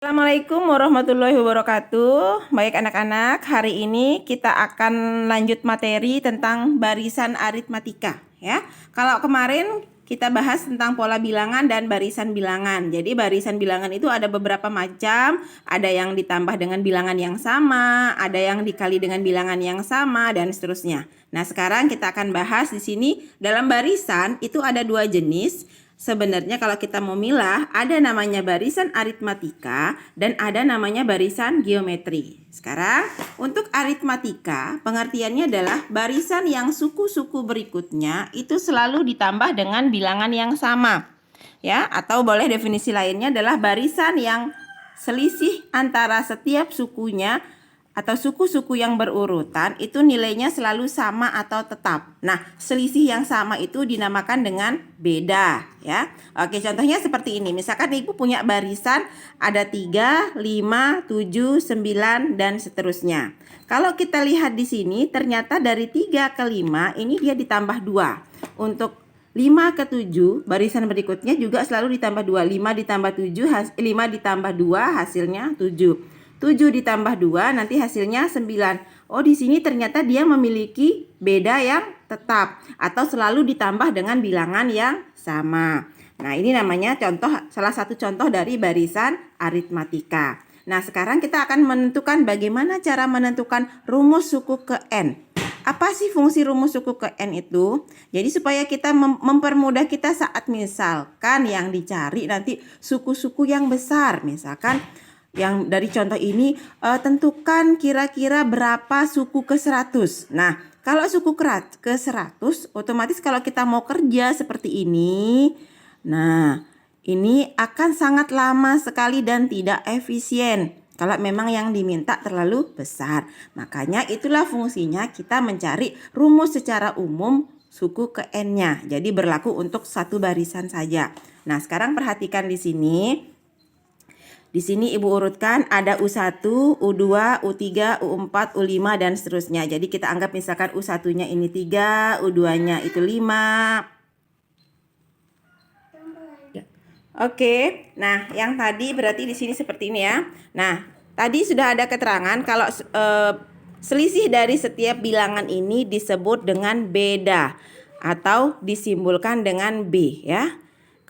Assalamualaikum warahmatullahi wabarakatuh. Baik anak-anak, hari ini kita akan lanjut materi tentang barisan aritmatika ya. Kalau kemarin kita bahas tentang pola bilangan dan barisan bilangan. Jadi barisan bilangan itu ada beberapa macam, ada yang ditambah dengan bilangan yang sama, ada yang dikali dengan bilangan yang sama dan seterusnya. Nah, sekarang kita akan bahas di sini dalam barisan itu ada dua jenis. Sebenarnya kalau kita mau milah, ada namanya barisan aritmatika dan ada namanya barisan geometri. Sekarang, untuk aritmatika, pengertiannya adalah barisan yang suku-suku berikutnya itu selalu ditambah dengan bilangan yang sama. Ya, atau boleh definisi lainnya adalah barisan yang selisih antara setiap sukunya atau suku-suku yang berurutan itu nilainya selalu sama atau tetap. Nah, selisih yang sama itu dinamakan dengan beda ya. Oke, contohnya seperti ini. Misalkan Ibu punya barisan ada 3, 5, 7, 9 dan seterusnya. Kalau kita lihat di sini ternyata dari 3 ke 5 ini dia ditambah 2. Untuk 5 ke 7 barisan berikutnya juga selalu ditambah 2. 5 ditambah 7 5 ditambah 2 hasilnya 7. 7 ditambah 2 nanti hasilnya 9. Oh, di sini ternyata dia memiliki beda yang tetap atau selalu ditambah dengan bilangan yang sama. Nah, ini namanya salah satu contoh dari barisan aritmatika. Nah, sekarang kita akan menentukan bagaimana cara menentukan rumus suku ke N. Apa sih fungsi rumus suku ke N itu? Jadi supaya kita mempermudah kita saat misalkan yang dicari nanti suku-suku yang besar. Misalkan yang dari contoh ini tentukan kira-kira berapa suku ke 100. Nah, kalau suku ke 100 otomatis kalau kita mau kerja seperti ini, nah ini akan sangat lama sekali dan tidak efisien kalau memang yang diminta terlalu besar. Makanya itulah fungsinya kita mencari rumus secara umum suku ke N-nya. Jadi berlaku untuk satu barisan saja. Nah, sekarang perhatikan di sini. Di sini Ibu urutkan ada U1, U2, U3, U4, U5 dan seterusnya. Jadi kita anggap misalkan U1-nya ini 3, U2-nya itu 5. Oke. Nah, yang tadi berarti di sini seperti ini ya. Nah, tadi sudah ada keterangan kalau selisih dari setiap bilangan ini disebut dengan beda atau disimbolkan dengan B ya.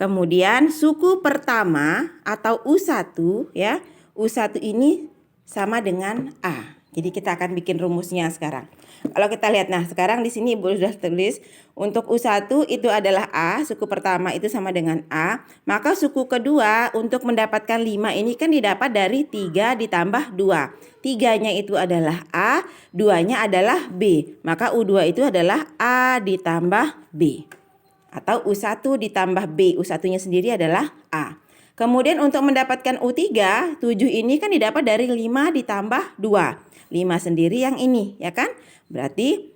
Kemudian suku pertama atau U1 ya. U1 ini sama dengan A. Jadi kita akan bikin rumusnya sekarang. Kalau kita lihat, nah sekarang di sini Ibu sudah tulis untuk U1 itu adalah A, suku pertama itu sama dengan A. Maka suku kedua untuk mendapatkan 5 ini kan didapat dari 3 ditambah 2. 3-nya itu adalah A, 2-nya adalah B. Maka U2 itu adalah A ditambah B. Atau U1 ditambah B, U1-nya sendiri adalah A. Kemudian untuk mendapatkan U3, 7 ini kan didapat dari 5 ditambah 2. 5 sendiri yang ini, ya kan? Berarti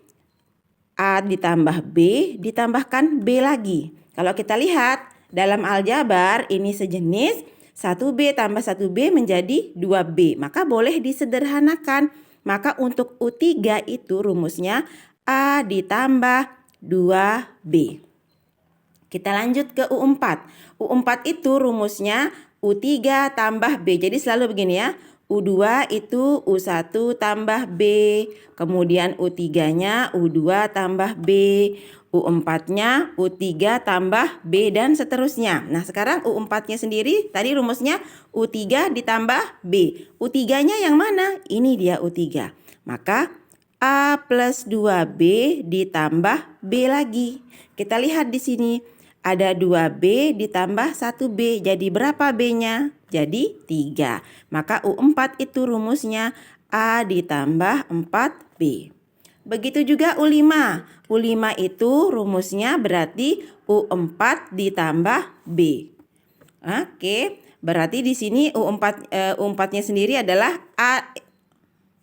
A ditambah B ditambahkan B lagi. Kalau kita lihat dalam aljabar ini sejenis 1B tambah 1B menjadi 2B. Maka boleh disederhanakan. Maka untuk U3 itu rumusnya A ditambah 2B. Kita lanjut ke U4. U4 itu rumusnya U3 tambah B. Jadi selalu begini ya. U2 itu U1 tambah B. Kemudian U3-nya U2 tambah B. U4-nya U3 tambah B dan seterusnya. Nah, sekarang U4-nya sendiri tadi rumusnya U3 ditambah B. U3-nya yang mana? Ini dia U3. Maka A plus 2B ditambah B lagi. Kita lihat di sini. Ada 2B ditambah 1B. Jadi berapa B-nya? Jadi 3. Maka U4 itu rumusnya A ditambah 4B. Begitu juga U5. U5 itu rumusnya berarti U4 ditambah B. Oke, berarti di sini U4-nya sendiri adalah A.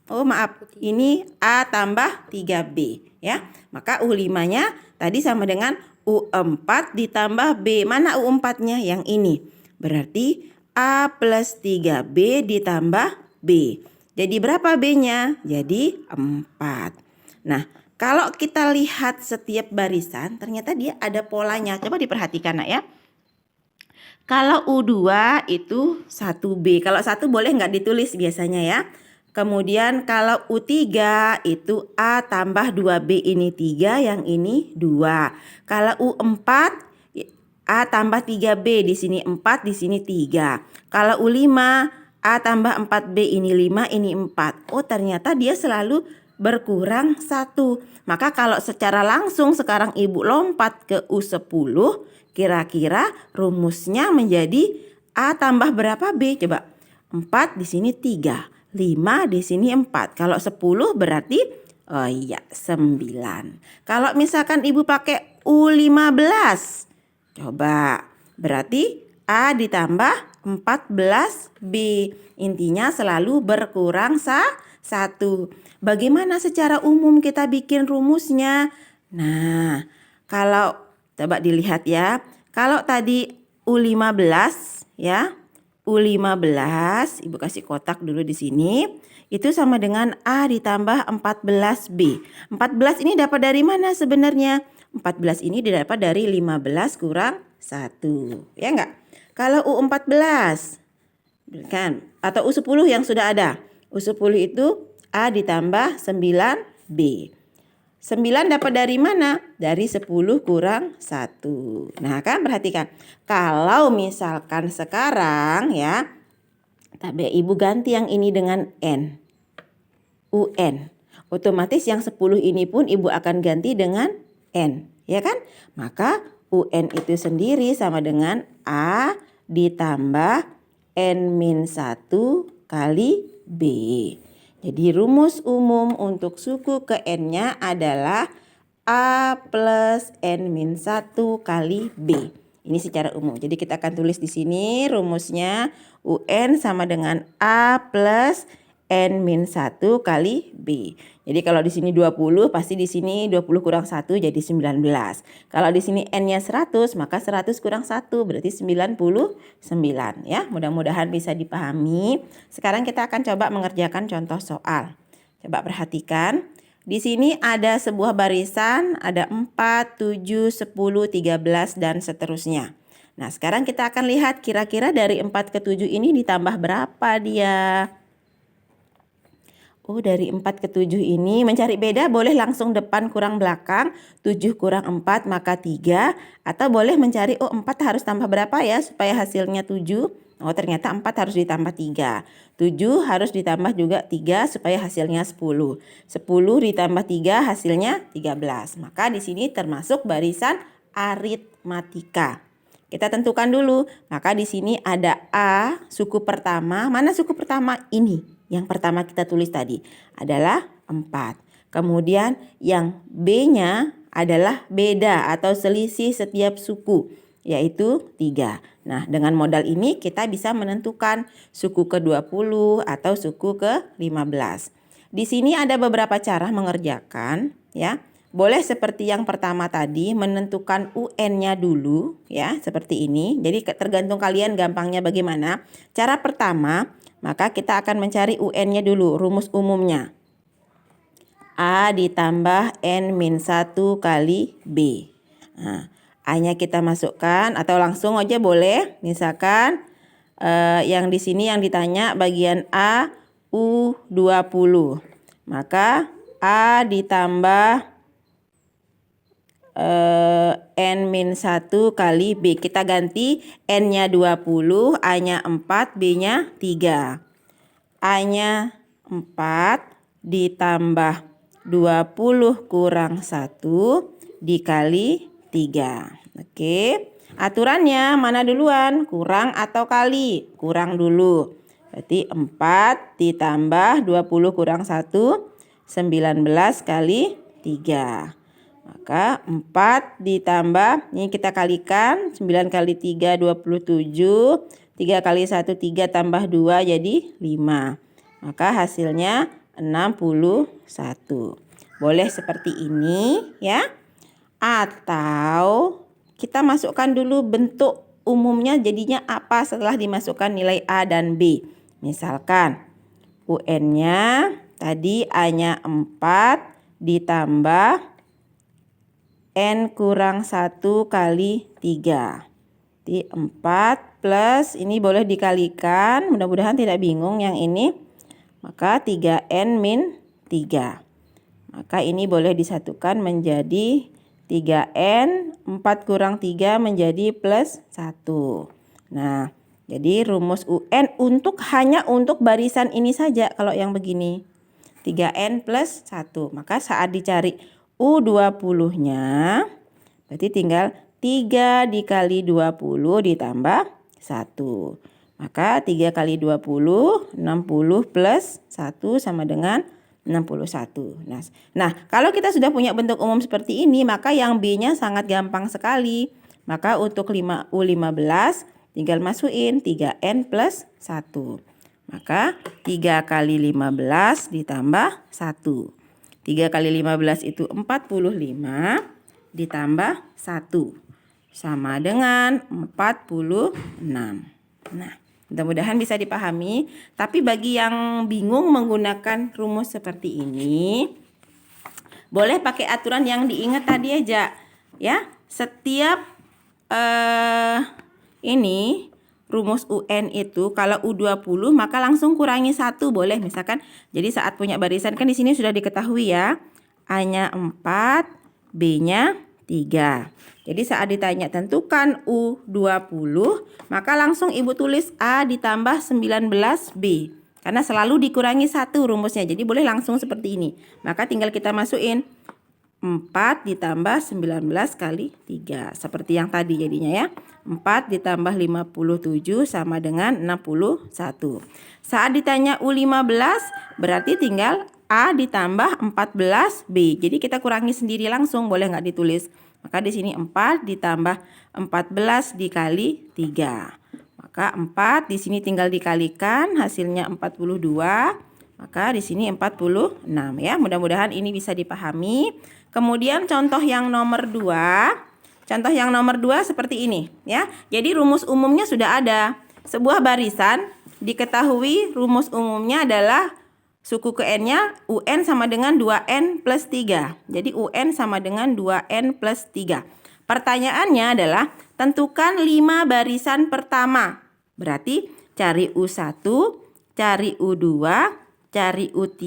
Oh maaf, ini A tambah 3B ya. Maka U5-nya tadi sama dengan U4 ditambah B. Mana U4-nya? Yang ini. Berarti A plus 3B ditambah B. Jadi berapa B-nya? Jadi 4. Nah, kalau kita lihat setiap barisan, ternyata dia ada polanya. Coba diperhatikan nak ya. Kalau U2 itu 1B. Kalau 1 boleh nggak ditulis biasanya ya. Kemudian kalau U3 itu A tambah 2B, ini 3, yang ini 2. Kalau U4 A tambah 3B, di sini 4, di sini 3. Kalau U5 A tambah 4B, ini 5, ini 4. Oh, ternyata dia selalu berkurang 1. Maka kalau secara langsung sekarang Ibu lompat ke U10, kira-kira rumusnya menjadi A tambah berapa B? Coba. 4 di sini 3, 5 di sini 4. Kalau 10 berarti oh iya 9. Kalau misalkan Ibu pakai U15, coba berarti A ditambah 14B. Intinya selalu berkurang 1. Bagaimana secara umum kita bikin rumusnya? Nah, kalau coba dilihat ya. Kalau tadi U15 ya. U15, Ibu kasih kotak dulu di sini. Itu sama dengan A ditambah 14B. 14 ini dapat dari mana sebenarnya? 14 ini didapat dari 15 kurang 1. Ya enggak? Kalau U14 kan, atau U10 yang sudah ada. U10 itu A ditambah 9B. 9 dapat dari mana? Dari 10 kurang 1. Nah kan perhatikan. Kalau misalkan sekarang ya, tapi Ibu ganti yang ini dengan N. UN. Otomatis yang 10 ini pun Ibu akan ganti dengan N. Ya kan? Maka UN itu sendiri sama dengan A ditambah N-1 kali B. Jadi rumus umum untuk suku ke N-nya adalah A plus N-1 kali B. Ini secara umum. Jadi kita akan tulis di sini rumusnya UN sama dengan A plus N-1 kali B. Jadi kalau di sini 20, pasti di sini 20 kurang 1 jadi 19. Kalau di sini N-nya 100, maka 100 kurang 1 berarti 99 ya. Mudah-mudahan bisa dipahami. Sekarang kita akan coba mengerjakan contoh soal. Coba perhatikan. Di sini ada sebuah barisan, ada 4, 7, 10, 13 dan seterusnya. Nah, sekarang kita akan lihat kira-kira dari 4 ke 7 ini ditambah berapa dia. Oh, dari 4 ke 7 ini mencari beda boleh langsung depan kurang belakang. 7 kurang 4 maka 3. Atau boleh mencari 4 harus tambah berapa ya supaya hasilnya 7. Oh, ternyata 4 harus ditambah 3. 7 harus ditambah juga 3 supaya hasilnya 10. 10 ditambah 3 hasilnya 13. Maka di sini termasuk barisan aritmatika. Kita tentukan dulu. Maka di sini ada A, suku pertama. Mana suku pertama? Ini. Yang pertama kita tulis tadi adalah 4. Kemudian yang B-nya adalah beda atau selisih setiap suku, yaitu 3. Nah, dengan modal ini kita bisa menentukan suku ke-20 atau suku ke-15. Di sini ada beberapa cara mengerjakan ya. Boleh seperti yang pertama tadi menentukan UN-nya dulu ya, seperti ini. Jadi tergantung kalian gampangnya bagaimana. Cara pertama, maka kita akan mencari UN-nya dulu, rumus umumnya. A ditambah N-1 kali B. Nah, A-nya kita masukkan atau langsung aja boleh. Misalkan yang di sini yang ditanya bagian A U20. Maka A ditambah N-1 kali B. Kita ganti N-nya 20, A-nya 4, B-nya 3. A-nya 4 ditambah 20 kurang 1 dikali 3. Oke. Aturannya mana duluan? Kurang atau kali? Kurang dulu. Berarti 4 ditambah 20 kurang 1, 19 kali 3. Maka 4 ditambah, ini kita kalikan, 9 kali 3, 27. 3 kali 1, 3 tambah 2 jadi 5. Maka hasilnya 61. Boleh seperti ini ya. Atau kita masukkan dulu bentuk umumnya jadinya apa setelah dimasukkan nilai A dan B. Misalkan UN-nya tadi A-nya 4 ditambah N kurang 1 kali 3. Berarti 4 plus ini boleh dikalikan, mudah-mudahan tidak bingung yang ini. Maka 3N min 3. Maka ini boleh disatukan menjadi 3N, 4 kurang 3 menjadi plus 1. Nah, jadi rumus UN hanya untuk barisan ini saja kalau yang begini. 3N plus 1. Maka saat dicari U20-nya, berarti tinggal 3 dikali 20 ditambah 1. Maka 3 kali 20, 60 plus 1 sama dengan 61. Nah, kalau kita sudah punya bentuk umum seperti ini, maka yang B-nya sangat gampang sekali. Maka untuk U15 tinggal masukin 3N plus 1. Maka 3 kali 15 ditambah 1. 3 kali 15 itu 45 ditambah 1. Sama dengan 46. Nah, mudah-mudahan bisa dipahami. Tapi bagi yang bingung menggunakan rumus seperti ini, boleh pakai aturan yang diingat tadi aja. Ya, setiap ini rumus UN itu kalau U20 maka langsung kurangi 1 boleh. Misalkan jadi saat punya barisan kan di sini sudah diketahui ya. A-nya 4, B-nya 3. Jadi saat ditanya tentukan U20, maka langsung Ibu tulis A ditambah 19B. Karena selalu dikurangi 1 rumusnya. Jadi boleh langsung seperti ini. Maka tinggal kita masukin 4 ditambah 19 kali 3. Seperti yang tadi jadinya ya. 4 ditambah 57 sama dengan 61. Saat ditanya U15 berarti tinggal A ditambah 14B. Jadi kita kurangi sendiri langsung, boleh nggak ditulis. Maka di sini 4 ditambah 14 dikali 3. Maka 4 di sini tinggal dikalikan, hasilnya 42. Maka di sini 46 ya. Mudah-mudahan ini bisa dipahami. Kemudian contoh yang nomor 2. Contoh yang nomor 2 seperti ini ya. Jadi rumus umumnya sudah ada. Sebuah barisan diketahui rumus umumnya adalah suku ke N-nya UN sama dengan 2N plus 3. Jadi UN sama dengan 2N plus 3. Pertanyaannya adalah tentukan 5 barisan pertama. Berarti cari U1, cari U2, cari U3,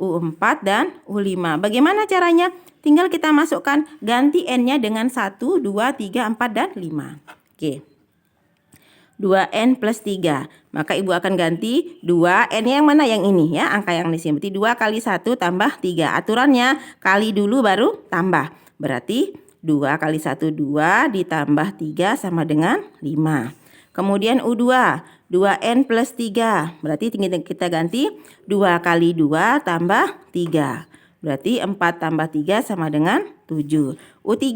U4, dan U5. Bagaimana caranya? Tinggal kita masukkan ganti N-nya dengan 1, 2, 3, 4, dan 5. Oke. 2N plus 3. Maka Ibu akan ganti 2. N-nya yang mana? Yang ini ya, angka yang di sini. Berarti 2 kali 1 tambah 3. Aturannya kali dulu baru tambah. Berarti 2 kali 1 2 ditambah 3 sama dengan 5. Kemudian U2. 2N plus 3. Berarti kita ganti 2 kali 2 tambah 3. Berarti 4 tambah 3 sama dengan 7. U3.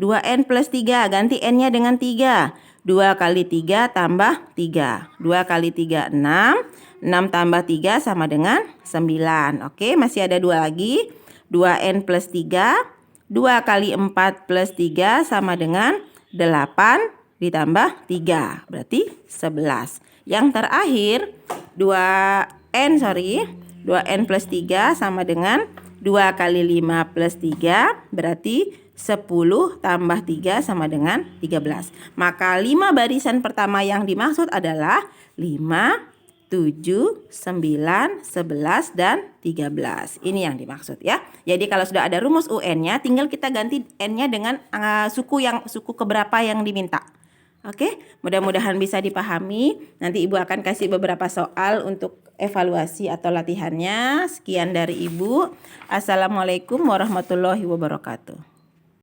2N plus 3. Ganti N-nya dengan 3. 2 kali 3 tambah 3. 2 kali 3 6. 6 tambah 3 sama dengan 9. Oke, masih ada 2 lagi. 2N plus 3. 2 kali 4 plus 3 sama dengan 8 ditambah 3. Berarti 11. Yang terakhir 2N plus 3 sama dengan 2 kali 5 plus 3. Berarti 10 tambah 3 sama dengan 13. Maka 5 barisan pertama yang dimaksud adalah 5, 7, 9, 11, dan 13. Ini yang dimaksud ya. Jadi kalau sudah ada rumus UN-nya, tinggal kita ganti N-nya dengan suku keberapa yang diminta. Oke, mudah-mudahan bisa dipahami. Nanti Ibu akan kasih beberapa soal untuk evaluasi atau latihannya. Sekian dari Ibu. Assalamualaikum warahmatullahi wabarakatuh.